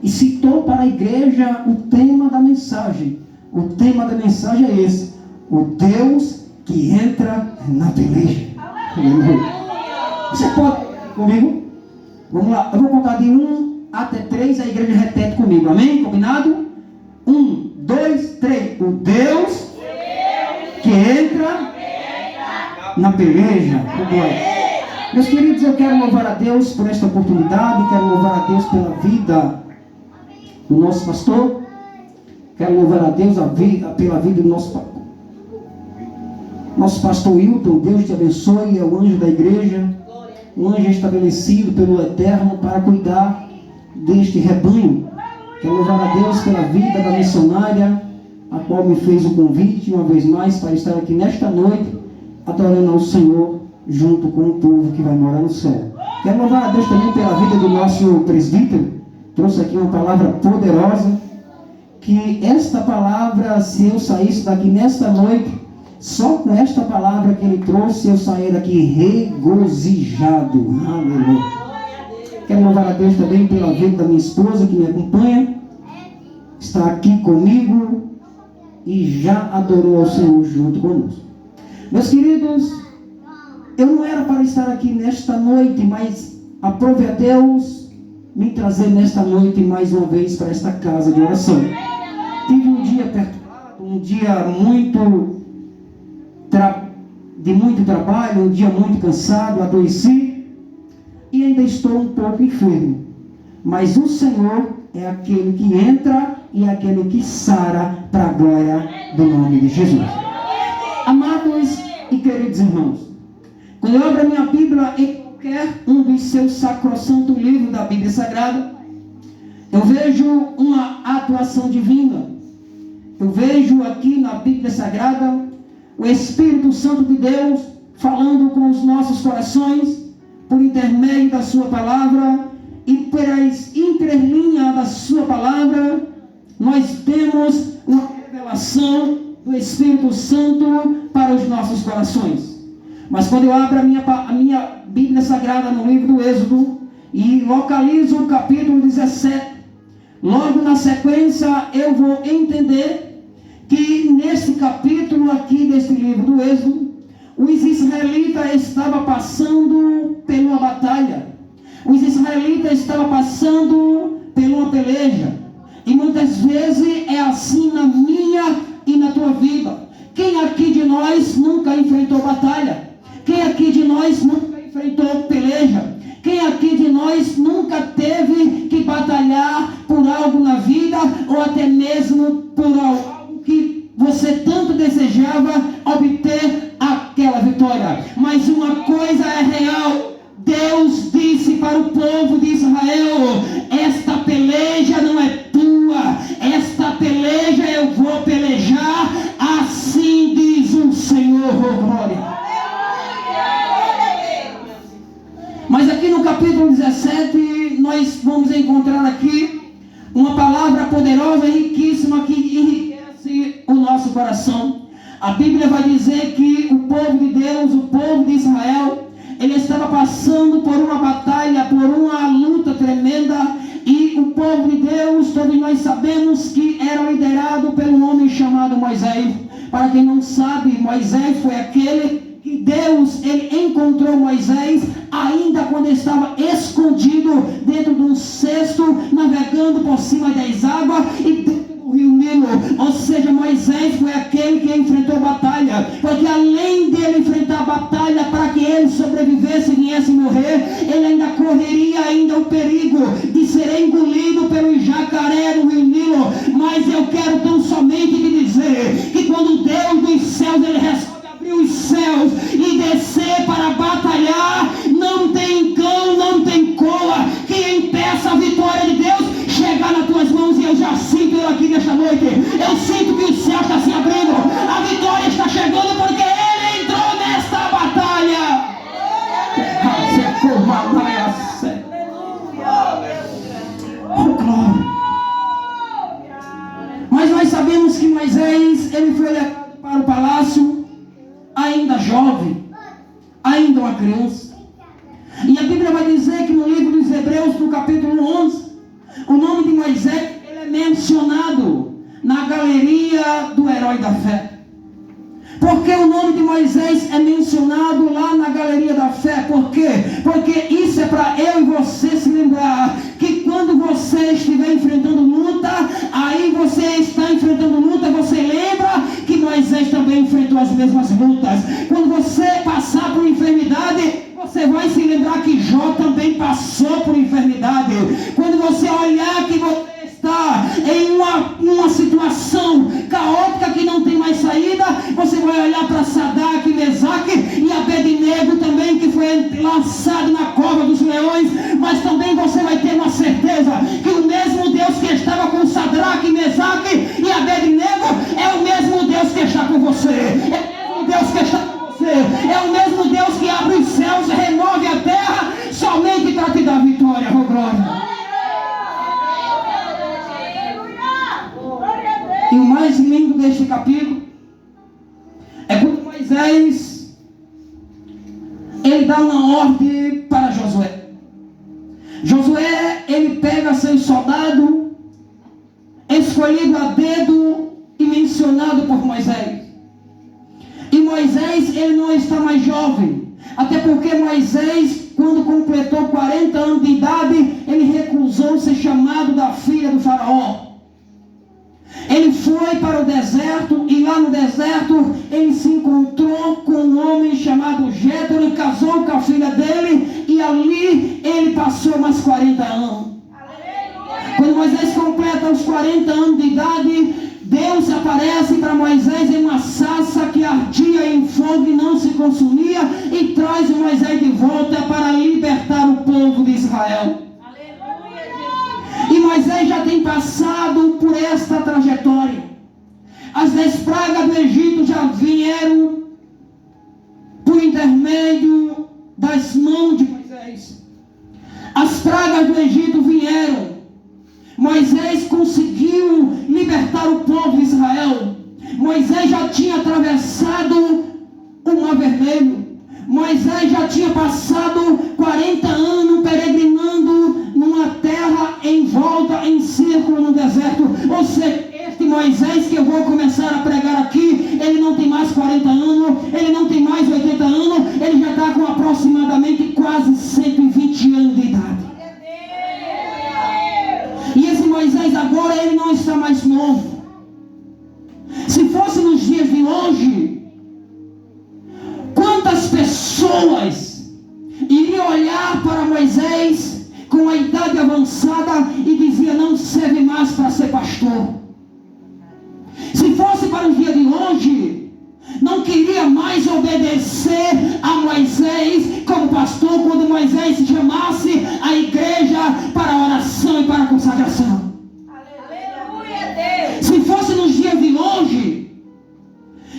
e citou para a igreja o tema da mensagem. O tema da mensagem é esse: o Deus que entra na peleja. Você pode comigo? Vamos lá, eu vou contar de 1 até 3, a igreja repete comigo, amém? Combinado? 1, 2, 3. O Deus que entra na peleja. Meus queridos, eu quero louvar a Deus por esta oportunidade, quero louvar a Deus pela vida do nosso pastor, quero louvar a Deus pela vida do nosso pastor Wilton. Deus te abençoe, é o anjo da igreja, um anjo estabelecido pelo Eterno para cuidar deste rebanho. Quero louvar a Deus pela vida da missionária, a qual me fez o convite uma vez mais para estar aqui nesta noite, adorando ao Senhor, junto com o povo que vai morar no céu. Quero louvar a Deus também pela vida do nosso presbítero. Trouxe aqui uma palavra poderosa, que esta palavra, se eu saísse daqui nesta noite, só com esta palavra que ele trouxe, eu saí daqui regozijado. Aleluia. Quero louvar a Deus também pela vida da minha esposa que me acompanha, está aqui comigo e já adorou ao Senhor junto conosco. Meus queridos, eu não era para estar aqui nesta noite, mas aprove a Deus me trazer nesta noite mais uma vez para esta casa de oração. Tive um dia perturbado, um dia de muito trabalho, um dia muito cansado, adoeci e ainda estou um pouco enfermo. Mas o Senhor é aquele que entra e é aquele que sara para a glória do nome de Jesus. Amados e queridos irmãos, quando eu abro a minha Bíblia em qualquer um dos seus sacrossantos livros da Bíblia Sagrada, eu vejo uma atuação divina. Eu vejo aqui na Bíblia Sagrada o Espírito Santo de Deus falando com os nossos corações por intermédio da sua palavra, e pelas entrelinhas da sua palavra nós temos uma revelação do Espírito Santo para os nossos corações. Mas quando eu abro a minha Bíblia Sagrada no livro do Êxodo e localizo o capítulo 17, logo na sequência eu vou entender que nesse capítulo aqui desse livro do Êxodo, os israelitas estavam passando por uma batalha. Os israelitas estavam passando por uma peleja. E muitas vezes é assim na minha e na tua vida. Quem aqui de nós nunca enfrentou batalha? Quem aqui de nós nunca enfrentou peleja? Quem aqui de nós nunca teve que batalhar por algo na vida, ou até mesmo por algo que você tanto desejava obter aquela vitória? Mas uma coisa é real: Deus disse para o povo de Israel: esta peleja não é tua, esta peleja eu vou pelejar, assim diz o Senhor. Oh, glória. Mas aqui no capítulo 17, nós vamos encontrar aqui uma palavra poderosa e riquíssima que enriquece o nosso coração. A Bíblia vai dizer que o povo de Deus, o povo de Israel, ele estava passando por uma batalha, por uma luta tremenda. E o povo de Deus, todos nós sabemos que era liderado pelo homem chamado Moisés. Para quem não sabe, Moisés foi aquele que Deus, ele encontrou Moisés ainda quando estava escondido dentro de um cesto, navegando por cima das águas e dentro do rio Nilo. Ou seja, Moisés foi aquele que enfrentou a batalha, porque além dele enfrentar a batalha para que ele sobrevivesse e viesse morrer, ele ainda correria ainda o perigo de ser engolido pelo jacaré do rio Nilo. Mas eu quero tão somente te dizer que quando Deus dos céus ele resolve abrir os céus e descer para batalhar, não tem cão, não tem cola que impeça a vitória de Deus chegar nas tuas mãos. E eu já sinto eu aqui nesta noite, eu sinto que o céu está se abrindo, a vitória está chegando, porque ele entrou nesta batalha. Mas nós sabemos que Moisés, ele foi levado para o palácio ainda jovem, ainda uma criança. E a Bíblia vai dizer que no livro dos Hebreus, no capítulo 11, o nome de Moisés galeria do herói da fé. Porque o nome de Moisés é mencionado lá na galeria da fé. Por quê? Porque isso é para eu e você se lembrar que quando você estiver enfrentando luta, aí você está enfrentando luta, você lembra que Moisés também enfrentou as mesmas lutas. Quando você passar por enfermidade, você vai se lembrar que Jó também passou por enfermidade. Quando você olhar que você está em uma situação caótica que não tem mais saída, você vai olhar para Sadraque, Mesaque e Abednego também, que foi lançado na cova dos leões, mas também você vai ter uma certeza que o mesmo Deus que estava com Sadraque, Mesaque e Abednego é o mesmo Deus que está com você, é o mesmo Deus que está com você, é o mesmo Deus que abre os céus, remove a terra somente para te dar vitória. Oh, glória! E o mais lindo deste capítulo é quando Moisés ele dá uma ordem para Josué. Josué, ele pega seu soldado escolhido a dedo e mencionado por Moisés. E Moisés, ele não está mais jovem, até porque Moisés, quando completou 40 anos de idade, ele recusou ser chamado da filha do faraó. Ele foi para o deserto e lá no deserto ele se encontrou com um homem chamado Jétero e casou com a filha dele, e ali ele passou mais 40 anos. Aleluia. Quando Moisés completa os 40 anos de idade, Deus aparece para Moisés em uma sarça que ardia em fogo e não se consumia, e traz o Moisés de volta para libertar o povo de Israel. E Moisés já tem passado por esta trajetória. As 10 pragas do Egito já vieram por intermédio das mãos de Moisés. As pragas do Egito vieram. Moisés conseguiu libertar o povo de Israel. Moisés já tinha atravessado o Mar Vermelho. Moisés já tinha passado 40 anos peregrinando numa terra em volta, em círculo no deserto. Ou seja, este Moisés que eu vou começar a pregar aqui, ele não tem mais 40 anos, ele não tem mais 80 anos, ele já está com aproximadamente quase 120 anos de idade. E esse Moisés agora, ele não está mais novo. Se fosse nos dias de hoje, quantas pessoas iriam olhar para Moisés com a idade avançada e dizia: não serve mais para ser pastor? Se fosse para os dias de hoje, não queria mais obedecer a Moisés como pastor quando Moisés chamasse a igreja para a oração e para a consagração. Aleluia, Deus. Se fosse nos dias de hoje,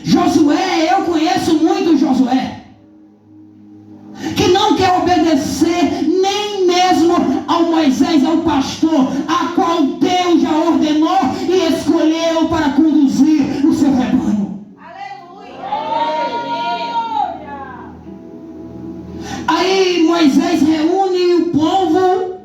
Josué, eu conheço muito Josué, que não quer obedecer nem mesmo ao Moisés, ao pastor, a qual Deus já ordenou e escolheu para conduzir o seu rebanho. Aleluia! Aí Moisés reúne o povo,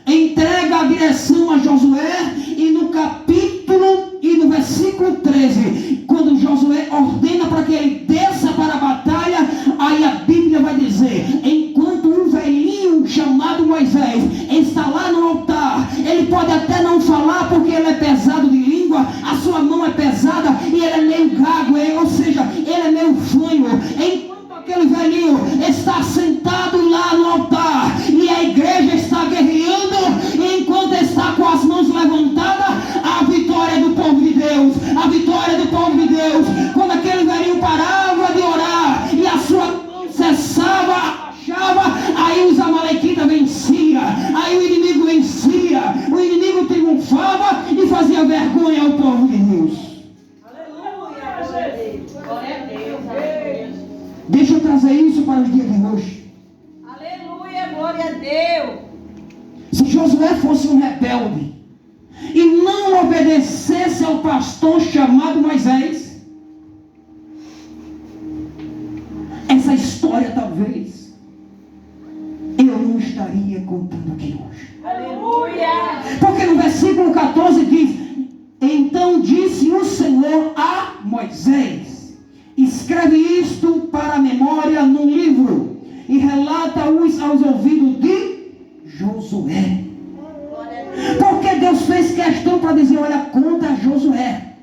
entrega a direção a Josué, e no capítulo e no versículo 13, quando Josué ordena para que ele desça para a batalha, aí a Bíblia vai dizer: enquanto um velhinho chamado Moisés está lá no altar, ele pode até não falar porque ele é pesado de língua, a sua mão é pesada e ele é meio gago, ou seja, ele é meio fanho. Enquanto aquele velhinho está sentado lá no altar e a igreja está guerreando, enquanto está com as mãos levantadas, a vitória do povo de Deus, a vitória do povo de Deus. Quando aquele velhinho parava de orar e a sua mão cessava, abaixava, aí os amalequitas venciam, aí o inimigo vencia, o inimigo triunfava e fazia vergonha ao povo de Deus. Aleluia! Glória a Deus. Deixa eu trazer isso para os dias de hoje. Aleluia, glória a Deus. Se Josué fosse um rebelde e não obedecesse ao pastor chamado Moisés, essa história talvez eu não estaria contando aqui hoje. Aleluia! Porque no versículo 14 diz: então Então disse o Senhor a Moisés: escreve isto para a memória num livro e relata-os aos ouvidos de Josué. Porque Deus fez questão para dizer: olha, conta a Josué.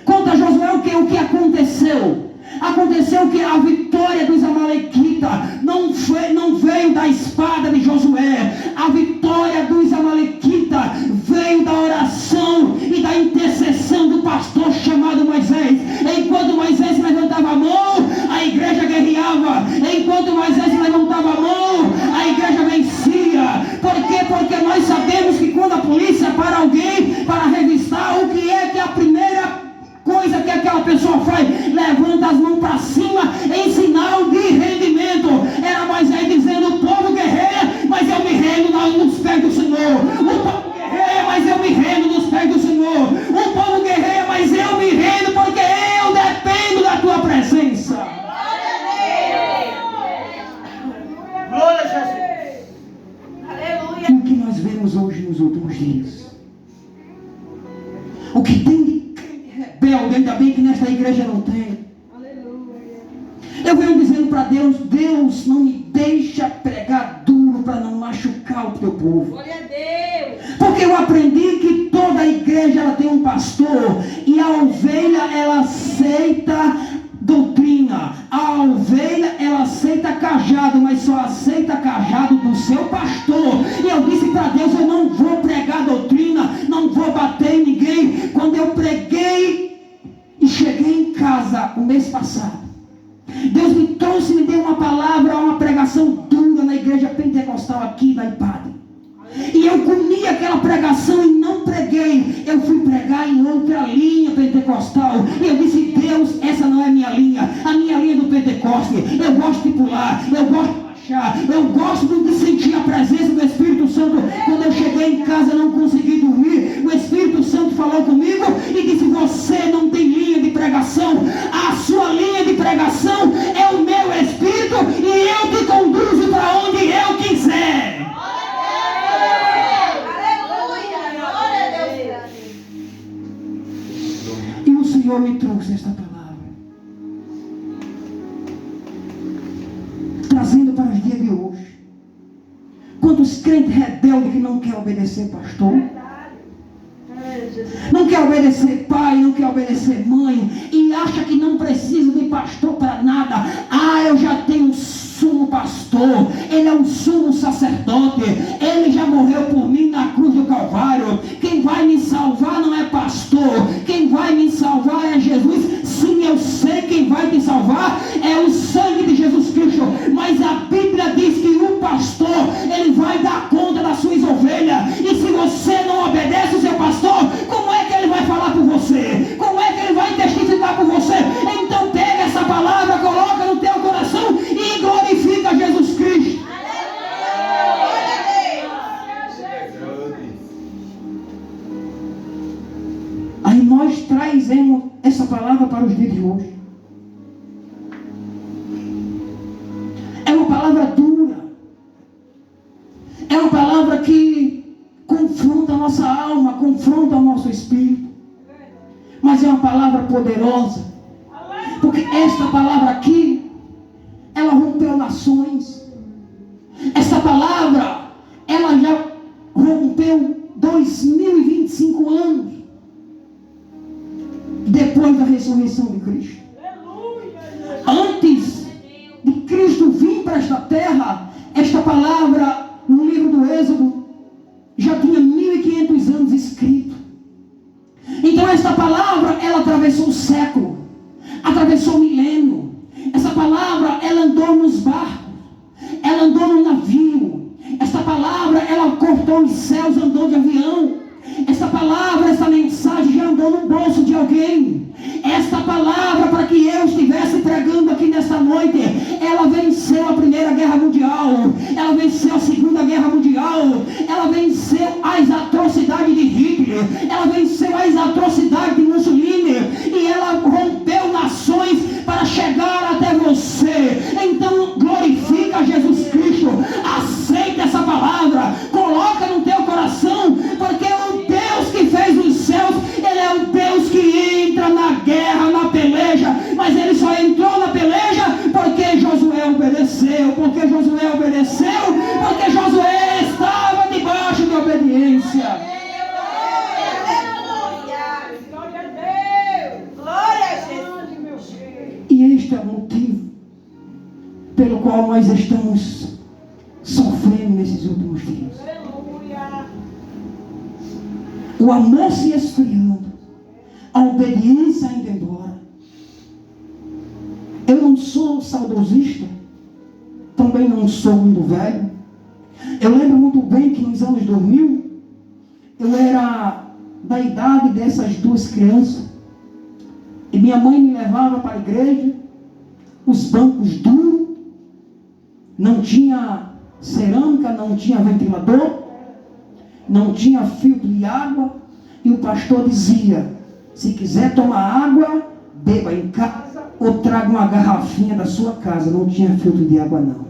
Conta a Josué o que aconteceu. Aconteceu que a vitória dos amalequitas não veio da espada de Josué. A vitória dos amalequitas veio da oração e da intercessão do pastor chamado Moisés. Enquanto Moisés levantava a mão, a igreja guerreava. Enquanto Moisés levantava a mão, a igreja vencia. Por quê? Porque nós sabemos que quando a polícia para alguém para revistar, o que é a primeira coisa que aquela pessoa faz? Levanta as mãos para cima em sinal de rendimento. Era Moisés dizendo: o povo guerreia, mas eu me rendo nos pés do Senhor. O povo guerreia, mas eu me rendo nos pés do Senhor. O povo guerreia, mas eu me rendo porque eu dependo da tua presença. Glória a Jesus. Aleluia. E o que nós vemos hoje nos últimos dias? O que tem de rebelde, ainda bem que nesta igreja não tem. Eu venho dizendo para Deus: Deus, não me deixa pregar duro para não machucar o teu povo. Glória a Deus. Porque eu aprendi que toda a igreja ela tem um pastor, e a ovelha ela aceita doutrina. A ovelha ela aceita cajado, mas só aceita cajado do seu pastor. E eu disse para Deus: eu não vou pregar doutrina, não vou bater em ninguém. Quando eu preguei e cheguei em casa o mês passado, Deus me trouxe e me deu uma palavra, uma pregação dura na igreja pentecostal aqui da IPAD. E eu comi aquela pregação e não preguei. Eu fui pregar em outra linha pentecostal. E eu disse: Deus, essa não é a minha linha. A minha linha é do Pentecoste. Eu gosto de pular, eu gosto de baixar, eu gosto de sentir a presença do Espírito Santo. Quando eu cheguei em casa não consegui dormir. O Espírito Santo falou comigo e disse: você não tem linha de pregação. A sua linha de pregação é o meu Espírito, e eu te conduzo para onde eu quiser. O Senhor me trouxe esta palavra, trazendo para os dias de hoje. Quantos crentes rebeldes que não querem obedecer pastor, não quer obedecer pai, não quer obedecer mãe, e acha que não precisa de pastor para nada. Eu já tenho um sumo pastor, ele é um sumo sacerdote, ele já morreu por mim na cruz do Calvário. Quem vai me salvar não é pastor, quem vai me salvar é Jesus. Sim, eu sei quem vai te salvar é o sangue de Jesus Cristo, mas a Bíblia diz que o pastor, ele vai dar conta das suas ovelhas. E se você não obedece o seu pastor, como é que ele vai falar por você? Como é que ele vai testificar por você? Então pega essa palavra, coloca no teu coração e glorifica Jesus Cristo. Aí nós trazemos essa palavra para os dias de hoje. É uma palavra dura. É uma palavra que confronta a nossa alma, confronta o nosso espírito. Mas é uma palavra poderosa. Porque esta palavra aqui, ela rompeu nações. Essa palavra, ela já rompeu 2025 anos depois da ressurreição de Cristo. Antes de Cristo vir para esta terra, esta palavra no livro do Êxodo já tinha 1500 anos escrito. Então esta palavra, ela atravessou o século, atravessou o milênio. Essa palavra, ela andou nos barcos, ela andou no navio. Esta palavra, ela cortou os céus, andou de avião. Esta palavra, essa mensagem já andou no bolso de alguém. Esta palavra, para que eu estivesse pregando aqui nesta noite, ela venceu a Primeira Guerra Mundial, ela venceu a Segunda Guerra Mundial, ela venceu as atrocidades de Hitler, ela venceu as atrocidades de Mussolini, e ela rompeu nações para chegar até você. Então glorifica Jesus Cristo, aceita essa palavra, coloca no teu coração, porque o Deus que fez os céus, ele é o Deus experiência. E este é o motivo pelo qual nós estamos sofrendo nesses últimos dias. O amor se esfriando, a obediência indo embora. Eu não sou saudosista, também não sou muito velho. Eu lembro muito bem que nos anos 2000, eu era da idade dessas duas crianças. E minha mãe me levava para a igreja, os bancos duros, não tinha cerâmica, não tinha ventilador, não tinha filtro de água, e o pastor dizia: se quiser tomar água, beba em casa ou traga uma garrafinha da sua casa. Não tinha filtro de água não.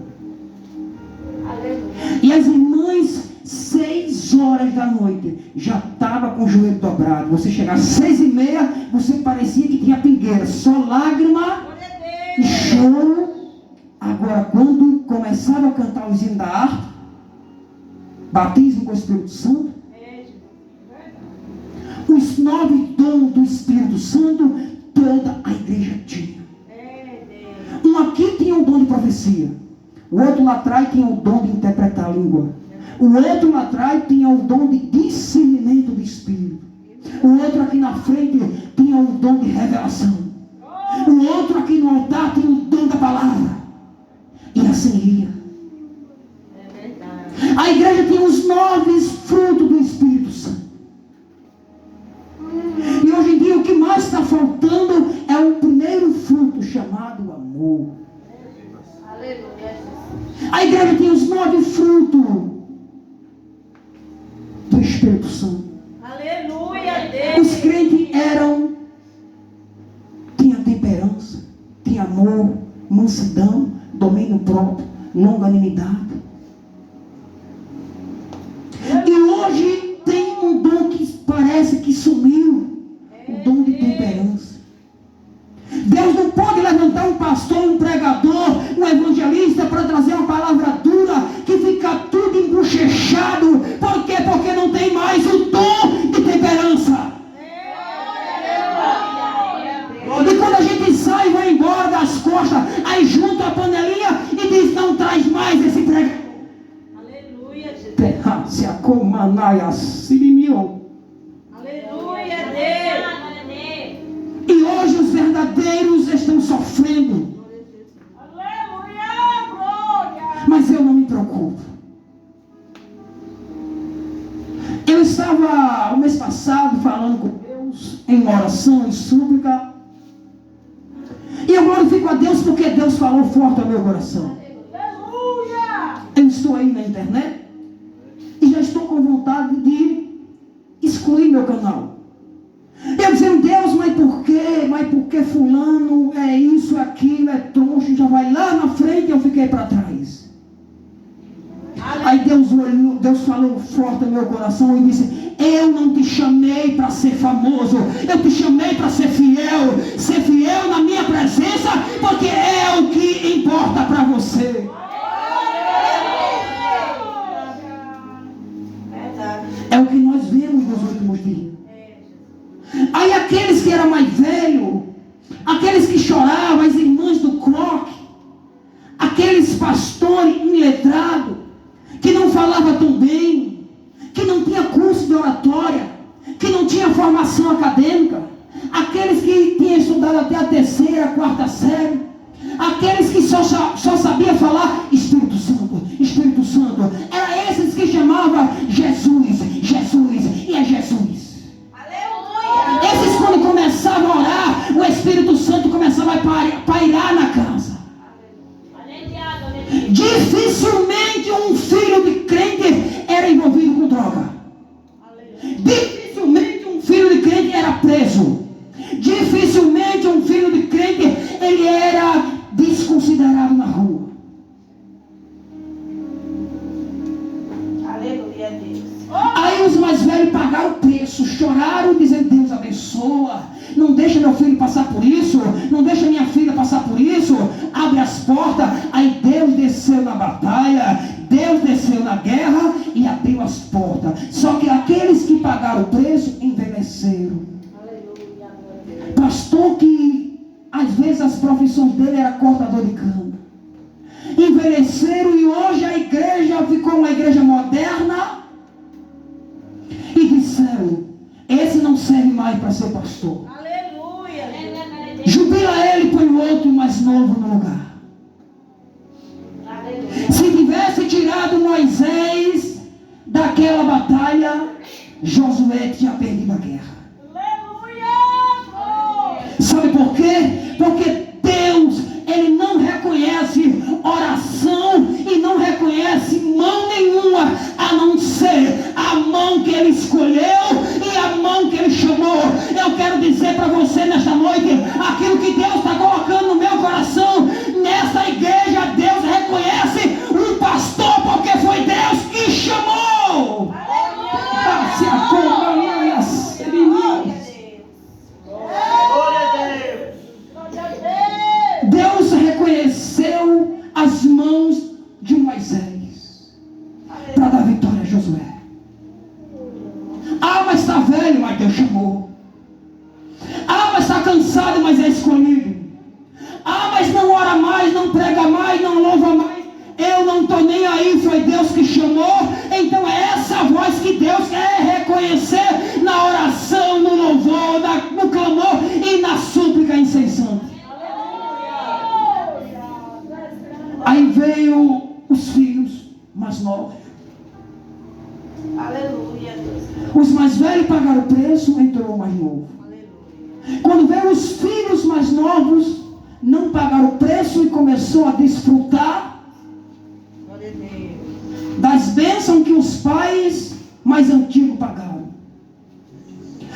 E as irmãs, 6 horas da noite, já estava com o joelho dobrado. Você chegava às 6h30, você parecia que tinha pingueira, só lágrima e choro. Agora, quando começava a cantar os hinos da harpa, batismo com o Espírito Santo, os 9 dons do Espírito Santo, toda a igreja tinha. Um aqui tinha o dom de profecia, o outro lá atrás tinha o dom de interpretar a língua, o outro lá atrás tinha o dom de discernimento do Espírito, o outro aqui na frente tinha o dom de revelação, o outro aqui no altar tinha o dom da palavra, e assim ia. A igreja tinha os 9 frutos do Espírito Santo. E hoje em dia o que mais está faltando é o primeiro fruto, chamado amor. A igreja tinha os 9 frutos do Espírito Santo. Aleluia, Deus. Os crentes tinha temperança, tinha amor, mansidão, domínio próprio, longanimidade. E hoje tem um dom que parece que sumiu, o dom de temperança. Deus não pode levantar um pastor, um pregador, um evangelista para trazer uma palavra dura que fica tudo embochechado. Por quê? Porque não tem mais o dom de temperança. E quando a gente sai e vai embora das costas, aí junta a panelinha e diz: não traz mais esse pregador. Se acomanaia, se limiou. Aleluia, Deus. E hoje os verdadeiros estão sofrendo. Aleluia, glória. Mas eu não me preocupo. Eu estava o mês passado falando com Deus em oração, em súplica. E eu glorifico a Deus porque Deus falou forte ao meu coração. Aleluia. Eu estou aí na internet e já estou com vontade de excluir meu canal. Eu dizendo: Deus, mas por quê? Mas por que fulano é isso, é aquilo, é troncho, já vai lá na frente e eu fiquei para trás. Aí Deus olhou, Deus falou forte no meu coração e disse: eu não te chamei para ser famoso, eu te chamei para ser fiel na minha presença, porque é o que importa para você. É o que nós vemos nos últimos dias. Aí aqueles que eram mais velhos, aqueles que choravam, as irmãs do croque, aqueles pastores iletrados, que não falavam tão bem, que não tinha curso de oratória, que não tinha formação acadêmica, aqueles que tinham estudado até a 3ª, 4ª série, aqueles que só sabiam falar Espírito Santo, Espírito Santo, eram esses que chamavam Jesus, Jesus, e é Jesus. Aleluia. Esses, quando começavam a orar, o Espírito Santo começava a pairar na casa. Dificilmente um filho de crente era envolvido com droga. Dificilmente um filho de crente era preso. Dificilmente um filho de crente ele era desconsiderado na rua. Aleluia, Deus. Aí os mais velhos pagaram o preço, choraram dizendo: Deus abençoa, não deixa meu filho passar por isso, não deixa minha filha passar por isso, abre as portas. Aí Deus desceu na batalha, Deus desceu na guerra e abriu as portas. Só que pagaram o preço, envelheceram. Pastor que às vezes as profissões dele era cortador de cana. Envelheceram e hoje a igreja ficou uma igreja moderna. E disseram, esse não serve mais para ser pastor. Aleluia. Jubila ele, põe o outro mais novo no lugar. Se tivesse tirado Moisés daquela batalha, Josué tinha perdido a guerra. Sabe por quê? Porque Deus, Ele não reconhece oração e não reconhece mão nenhuma, a não ser a mão que Ele escolheu e a mão que Ele chamou. Eu quero dizer para você nesta noite, aquilo que Deus está colocando no meu coração, nesta igreja, Deus reconhece um pastor, porque foi Deus que chamou. Deus reconheceu as mãos de Moisés para dar vitória a Josué. Ah, mas está velho, mas Deus chamou. Ah, mas está cansado, mas é escolhido. Ah, mas não ora mais, não prega mais, não louva mais. Eu não estou nem aí, foi Deus que chamou. Então é essa voz que Deus quer reconhecer na oração, no louvor, no clamor e na súplica incessante. Aí veio os filhos mais novos. Aleluia. Os mais velhos pagaram o preço, entrou o mais novo. Aleluia. Quando veio os filhos mais novos, não pagaram o preço e começou a desfrutar das bênçãos que os pais mais antigos pagaram.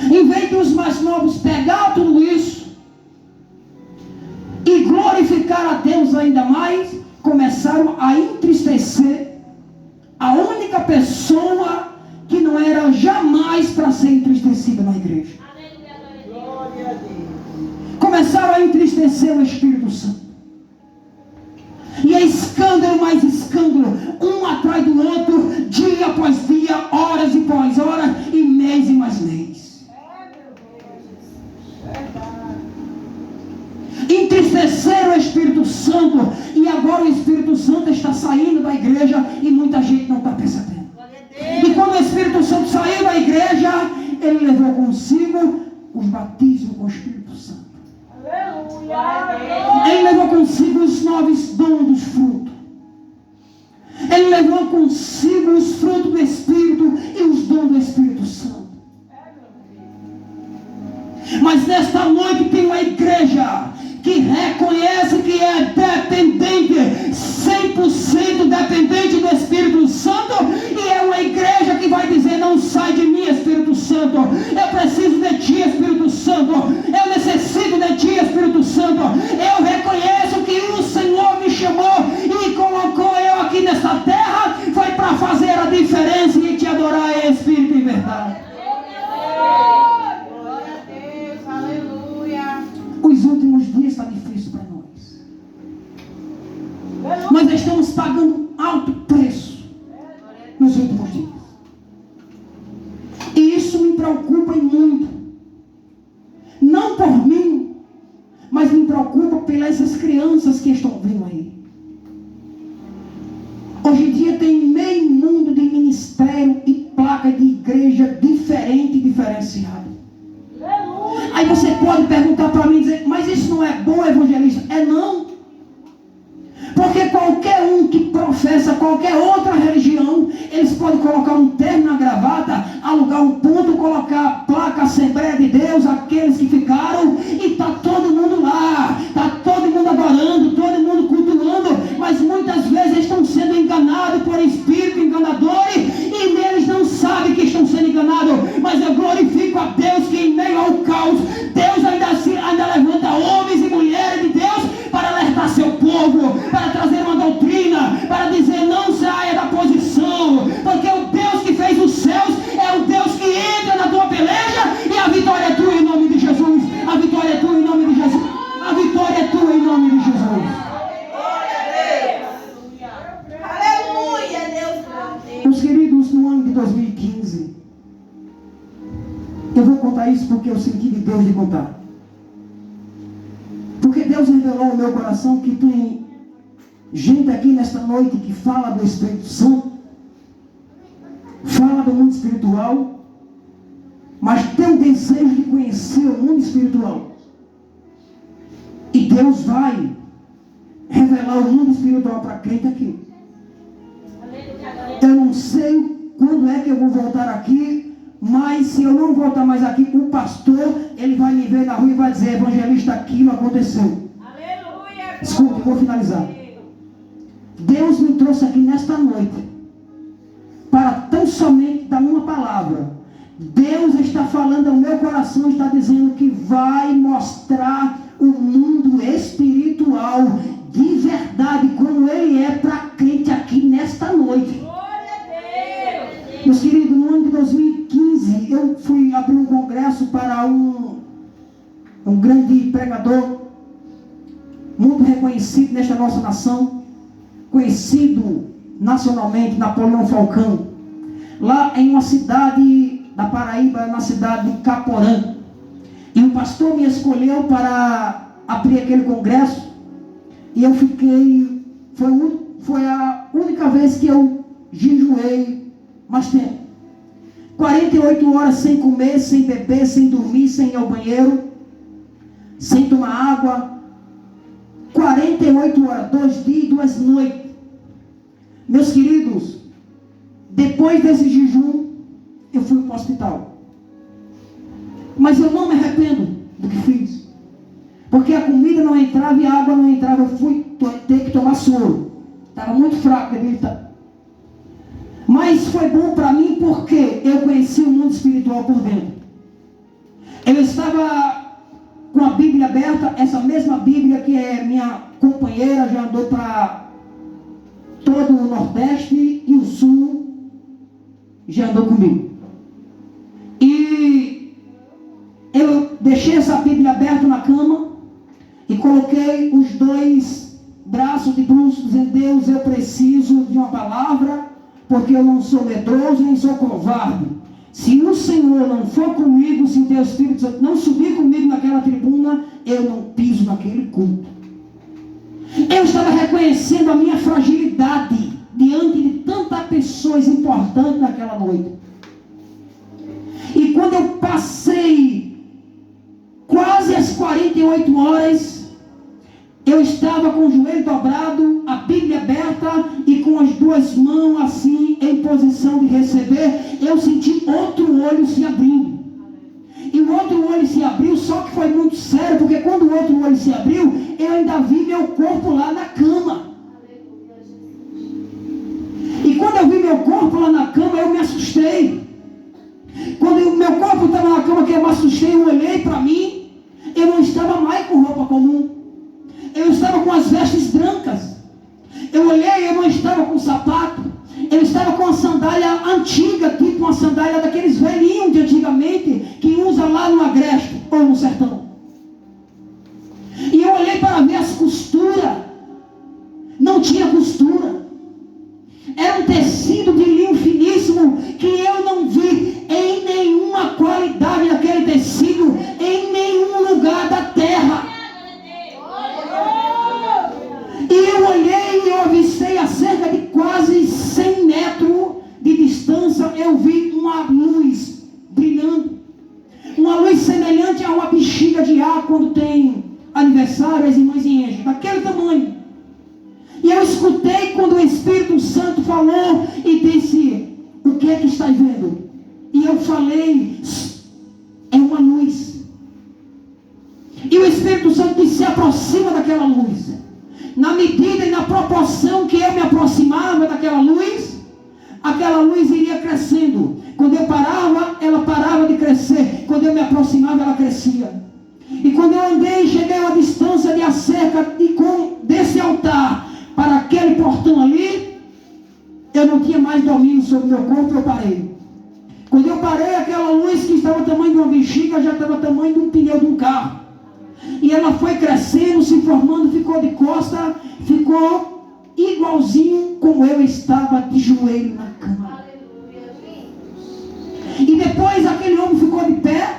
Em vez de os mais novos pegar tudo isso e glorificar a Deus ainda mais, começaram a entristecer a única pessoa que não era jamais para ser entristecida na igreja. Glória a Deus. Começaram a entristecer o Espírito Santo. E é escândalo mais escândalo, um atrás do outro, dia após dia, horas após horas, e mês e mais mês. Entristeceram o Espírito Santo, e agora o Espírito Santo está saindo da igreja e muita gente não está percebendo. E quando o Espírito Santo saiu da igreja, ele levou consigo os batismos com o Espírito Santo. Ele levou consigo os 9 dons dos frutos. Ele levou consigo os frutos do Espírito e os dons do Espírito Santo. Mas nesta noite tem uma igreja que reconhece que é dependente, 100% dependente do Espírito Santo, e é uma igreja que vai dizer, não sai de mim, Espírito Santo, eu preciso de ti, Espírito Santo, eu necessito de ti, Espírito Santo, eu reconheço que o Senhor me chamou e colocou eu aqui nessa terra, foi para fazer a diferença e te adorar em Espírito e verdade. Os últimos dias está difícil para nós. Nós estamos pagando alto preço nos últimos dias. E isso me preocupa muito. Não por mim, mas me preocupa pelas essas crianças que estão vindo aí. Hoje em dia tem meio mundo de ministério e placa de igreja diferente e diferenciada. Aí você pode perguntar para mim e dizer, mas isso não é bom, evangelista? É não. Porque qualquer um que professa qualquer outra religião, eles podem colocar um terno na gravata, alugar um ponto, colocar a placa Assembleia de Deus, aqueles que ficaram, e está todo mundo lá, está todo mundo adorando, todo mundo cultuando, mas muitas vezes estão sendo enganados por espíritos enganadores, e eles não sabem que estão sendo enganados. Mas eu glorifico a Deus que em meio ao caos, Deus ainda levanta homens e mulheres de Deus para alertar seu povo, para trazer uma doutrina, para dizer, não saia da posição, porque o Deus que fez os céus é o Deus que entra na tua peleja, e a vitória é tua em nome Eu vou contar isso porque eu senti de Deus de contar. Porque Deus revelou ao meu coração que tem gente aqui nesta noite que fala do Espírito Santo, fala do mundo espiritual, mas tem o desejo de conhecer o mundo espiritual. E Deus vai revelar o mundo espiritual para crente aqui. Eu não sei quando é que eu vou voltar aqui, mas se eu não voltar mais aqui, o pastor, ele vai me ver na rua e vai dizer: evangelista, aquilo aconteceu. Aleluia. Escuta, eu vou finalizar. Deus me trouxe aqui nesta noite para tão somente dar uma palavra. Deus está falando ao meu coração, está dizendo que vai mostrar o mundo espiritual de verdade, como ele é para crente aqui nesta noite. Glória a Deus. Meus queridos, no ano de 2015, eu fui abrir um congresso para um grande pregador, muito reconhecido nesta nossa nação, conhecido nacionalmente, Napoleão Falcão, lá em uma cidade da Paraíba, na cidade de Caporã. E o pastor me escolheu para abrir aquele congresso, e eu fiquei, foi a única vez que eu jejuei mais tempo. 48 horas sem comer, sem beber, sem dormir, sem ir ao banheiro, sem tomar água. 48 horas, 2 dias e 2 noites. Meus queridos, depois desse jejum, eu fui para o hospital. Mas eu não me arrependo do que fiz. Porque a comida não entrava e a água não entrava. Eu fui ter que tomar soro. Estava muito fraco, deveria estar. Mas foi bom para mim porque eu conheci o mundo espiritual por dentro. Eu estava com a Bíblia aberta, essa mesma Bíblia que é minha companheira, já andou para todo o Nordeste e o Sul, já andou comigo. E eu deixei essa Bíblia aberta na cama e coloquei os 2 braços de bruços, dizendo: Deus, eu preciso de uma palavra, porque eu não sou medroso nem sou covarde. Se o Senhor não for comigo, se o Teu Espírito Santo não subir comigo naquela tribuna, eu não piso naquele culto. Eu estava reconhecendo a minha fragilidade diante de tantas pessoas importantes naquela noite. E quando eu passei quase as 48 horas, eu estava com o joelho dobrado, a Bíblia aberta e com as 2 mãos assim em posição de receber. Eu senti outro olho se abrindo. E o outro olho se abriu, só que foi muito sério, porque quando o outro olho se abriu, eu ainda vi meu corpo lá na cama. E quando eu vi meu corpo lá na cama, eu me assustei. Quando o meu corpo estava na cama, que eu me assustei, eu olhei para mim, eu não estava mais com roupa comum. Eu estava com as vestes brancas. Eu olhei, eu não estava com sapato. Eu estava com uma sandália antiga, tipo uma sandália daqueles velhinhos de antigamente, que usa lá no Agreste ou no sertão. E eu olhei para ver as costuras. Não tinha costura. Era um tecido de linho finíssimo que eu não vi em nenhuma qualidade daquele tecido, em nenhum lugar da terra. E eu olhei e eu avistei a cerca de quase 100 metros de distância, eu vi uma luz brilhando. Uma luz semelhante a uma bexiga de ar quando tem aniversário, as irmãs enchem, daquele tamanho. E eu escutei quando o Espírito Santo falou e disse: o que é que estás vendo? E eu falei: é uma luz. E o Espírito Santo disse: se aproxima daquela luz. Na medida e na proporção que eu me aproximava daquela luz, aquela luz iria crescendo. Quando eu parava, ela parava de crescer. Quando eu me aproximava, ela crescia. E quando eu andei, cheguei a uma distância de cerca desse altar para aquele portão ali, eu não tinha mais domínio sobre o meu corpo, eu parei. Quando eu parei, aquela luz que estava do tamanho de uma bexiga, já estava do tamanho de um pneu de um carro. E ela foi crescendo, se formando, ficou de costa, ficou igualzinho como eu estava de joelho na cama. E depois aquele homem ficou de pé,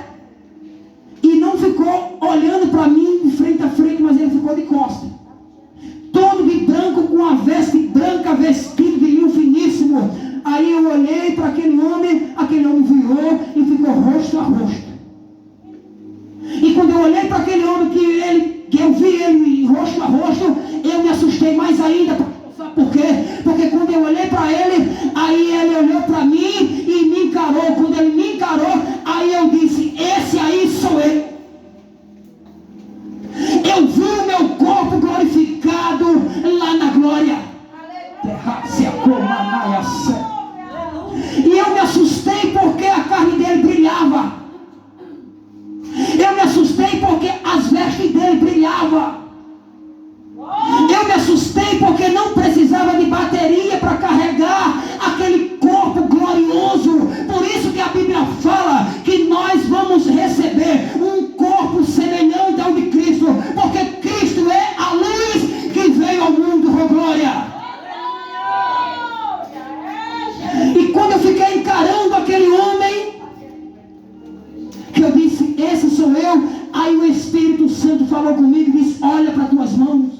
que eu disse, esse sou eu. Aí o Espírito Santo falou comigo e disse, olha para tuas mãos.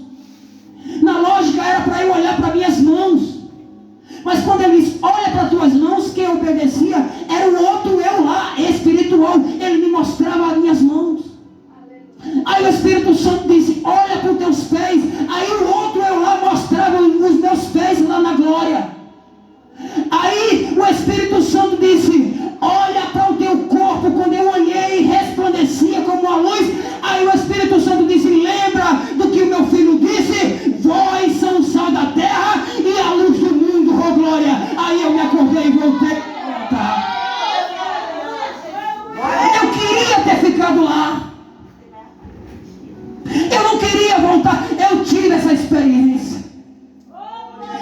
Na lógica era para eu olhar para minhas mãos. Mas quando ele disse, olha para tuas mãos, quem obedecia era o outro eu lá, espiritual. Ele me mostrava as minhas mãos. Aí o Espírito Santo disse, olha para os teus pés. Aí o outro eu lá mostrava os meus pés lá na glória. Aí o Espírito Santo disse, olha para o teu corpo. Quando eu olhei, resplandecia como a luz. Aí o Espírito Santo disse, lembra do que o meu filho disse? Vós são o sal da terra e a luz do mundo, oh glória. Aí eu me acordei e voltei a voltar. Eu queria ter ficado lá. Eu não queria voltar. Eu tive essa experiência.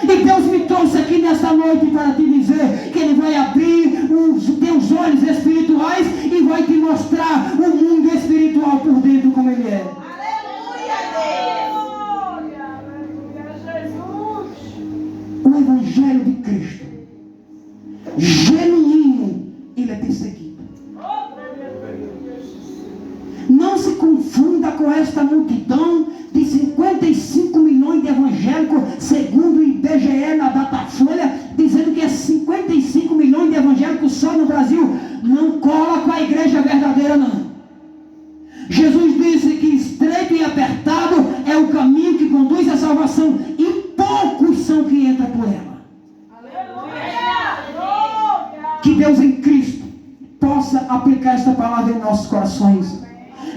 E Deus me trouxe aqui nesta noite para te dizer que Ele vai abrir os teus olhos espirituais e vai te mostrar o mundo espiritual por dentro como ele é. O Evangelho de Cristo, genuíno, ele é perseguido. Não se confunda com esta multidão de 55 milhões de evangélicos, segundo o IBGE na Datafolha, dizendo que é 55 milhões de evangélicos só no Brasil. Não cola com a igreja verdadeira, não. Jesus disse que estreito e apertado é o caminho que conduz à salvação, e poucos são que entram por ela. Que Deus em Cristo possa aplicar esta palavra em nossos corações.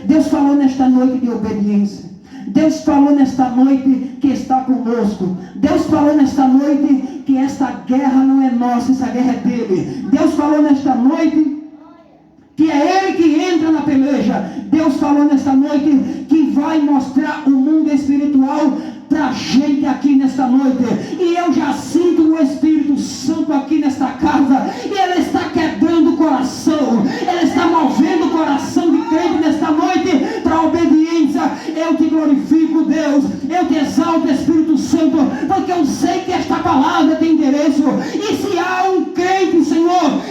Deus falou nesta noite de obediência. Deus falou nesta noite que está conosco. Deus falou nesta noite que esta guerra não é nossa, essa guerra é dele. Deus falou nesta noite que é ele que entra na peleja. Deus falou nesta noite que vai mostrar o mundo espiritual para a gente aqui nesta noite. E eu já sinto o Espírito Santo aqui nesta casa, e ele está quebrando o coração, ele está movendo o coração de crente nesta noite para a obediência. Eu te glorifico, Deus, eu te exalto, Espírito Santo, porque eu sei que esta palavra tem endereço. E se há um crente, Senhor,